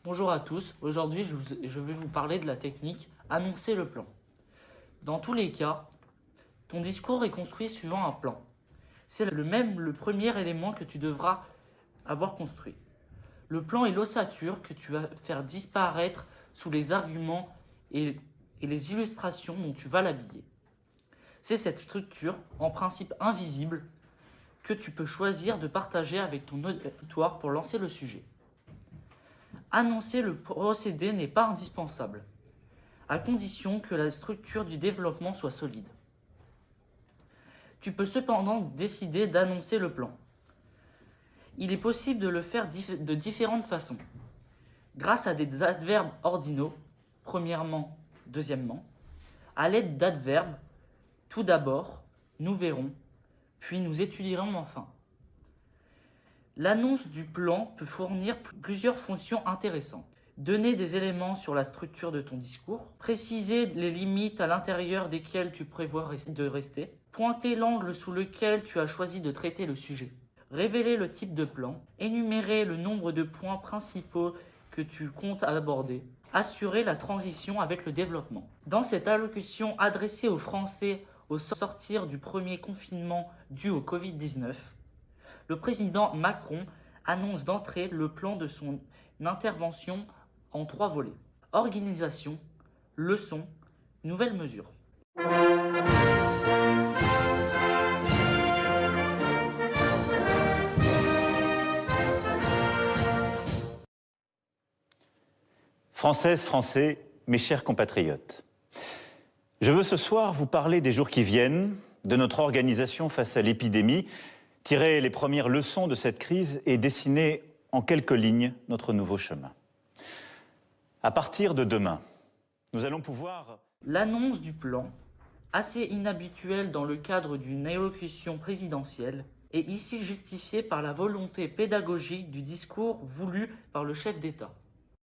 Bonjour à tous, aujourd'hui je vais vous parler de la technique annoncer le plan. Dans tous les cas, ton discours est construit suivant un plan. C'est le premier élément que tu devras avoir construit. Le plan est l'ossature que tu vas faire disparaître sous les arguments et les illustrations dont tu vas l'habiller. C'est cette structure, en principe invisible, que tu peux choisir de partager avec ton auditoire pour lancer le sujet. Annoncer le procédé n'est pas indispensable, à condition que la structure du développement soit solide. Tu peux cependant décider d'annoncer le plan. Il est possible de le faire de différentes façons. Grâce à des adverbes ordinaux, premièrement, deuxièmement, à l'aide d'adverbes, tout d'abord, nous verrons, puis nous étudierons enfin. L'annonce du plan peut fournir plusieurs fonctions intéressantes. Donner des éléments sur la structure de ton discours, préciser les limites à l'intérieur desquelles tu prévois de rester, pointer l'angle sous lequel tu as choisi de traiter le sujet, révéler le type de plan, énumérer le nombre de points principaux que tu comptes aborder, assurer la transition avec le développement. Dans cette allocution adressée aux Français au sortir du premier confinement dû au Covid-19, le président Macron annonce d'entrée le plan de son intervention en 3 volets. Organisation, leçons, nouvelles mesures. Françaises, Français, mes chers compatriotes, je veux ce soir vous parler des jours qui viennent, de notre organisation face à l'épidémie, tirer les premières leçons de cette crise et dessiner en quelques lignes notre nouveau chemin. À partir de demain, nous allons pouvoir... L'annonce du plan, assez inhabituelle dans le cadre d'une allocution présidentielle, est ici justifiée par la volonté pédagogique du discours voulu par le chef d'État.